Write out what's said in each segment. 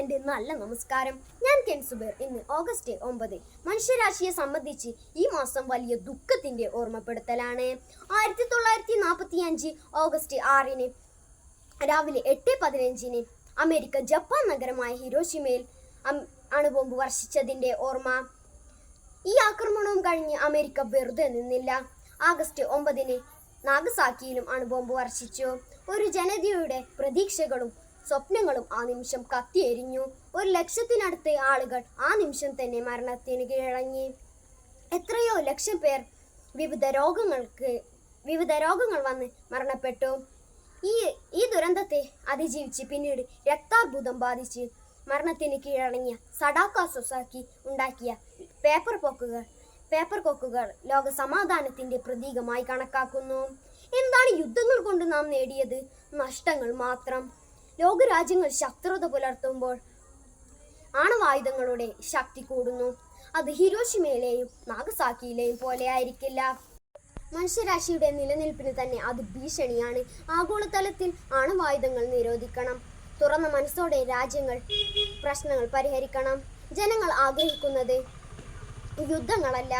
എൻ്റെ നല്ല നമസ്കാരം. ഞാൻ കെൻസുബേർ. ഇന്ന് ഓഗസ്റ്റ് 9 മനുഷ്യരാശിയെ സംബന്ധിച്ച് ഈ മാസം വലിയ ദുഃഖത്തിന്റെ ഓർമ്മപ്പെടുത്തലാണ്. 1945 ഓഗസ്റ്റ് 6 രാവിലെ 8:15 അമേരിക്ക ജപ്പാൻ നഗരമായ ഹിരോഷിമയിൽ അണുബോംബ് വർഷിച്ചതിന്റെ ഓർമ്മ. ഈ ആക്രമണവും കഴിഞ്ഞ് അമേരിക്ക വെറുതെ നിന്നില്ല. ആഗസ്റ്റ് 9 നാഗസാക്കിയിലും അണുബോംബ് വർഷിച്ചു. ഒരു ജനതയുടെ പ്രതീക്ഷകളും സ്വപ്നങ്ങളും ആ നിമിഷം കത്തിയെരിഞ്ഞു. 1,00,000-നടുത്ത് ആളുകൾ ആ നിമിഷം തന്നെ മരണത്തിന് കീഴടങ്ങി. എത്രയോ ലക്ഷം പേർ വിവിധ രോഗങ്ങൾ വന്ന് മരണപ്പെട്ടു. ഈ ദുരന്തത്തെ അതിജീവിച്ച് പിന്നീട് രക്താർബുദം ബാധിച്ച് മരണത്തിന് കീഴടങ്ങിയ സഡാക്ക സൊസാക്കി ഉണ്ടാക്കിയ പേപ്പർ കൊക്കുകൾ ലോക സമാധാനത്തിന്റെ പ്രതീകമായി കണക്കാക്കുന്നു. എന്താണ് യുദ്ധങ്ങൾ കൊണ്ട് നാം നേടിയത്? നഷ്ടങ്ങൾ മാത്രം. ലോകരാജ്യങ്ങൾ ശത്രുത പുലർത്തുമ്പോൾ ആണവായുധങ്ങളുടെ ശക്തി കൂടുന്നു. അത് ഹിരോഷിമയിലെയും നാഗസാക്കിയിലെയും പോലെ ആയിരിക്കില്ല. മനുഷ്യരാശിയുടെ നിലനിൽപ്പിന് തന്നെ അത് ഭീഷണിയാണ്. ആഗോളതലത്തിൽ ആണവായുധങ്ങൾ നിരോധിക്കണം. തുറന്ന മനസ്സോടെ രാജ്യങ്ങൾ പ്രശ്നങ്ങൾ പരിഹരിക്കണം. ജനങ്ങൾ ആഗ്രഹിക്കുന്നത് യുദ്ധങ്ങളല്ല,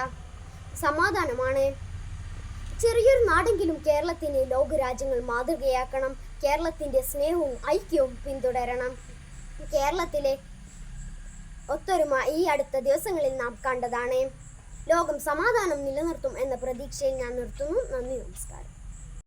സമാധാനമാണ്. ചെറിയൊരു നാടെങ്കിലും കേരളത്തിന് ലോകരാജ്യങ്ങൾ മാതൃകയാക്കണം. കേരളത്തിന്റെ സ്നേഹവും ഐക്യവും പിന്തുടരണം. കേരളത്തിലെ ഒത്തൊരുമ ഈ അടുത്ത ദിവസങ്ങളിൽ നാം കണ്ടതാണ്. ലോകം സമാധാനം നിലനിർത്തും എന്ന പ്രതീക്ഷയിൽ ഞാൻ നിർത്തുന്നു. നന്ദി, നമസ്കാരം.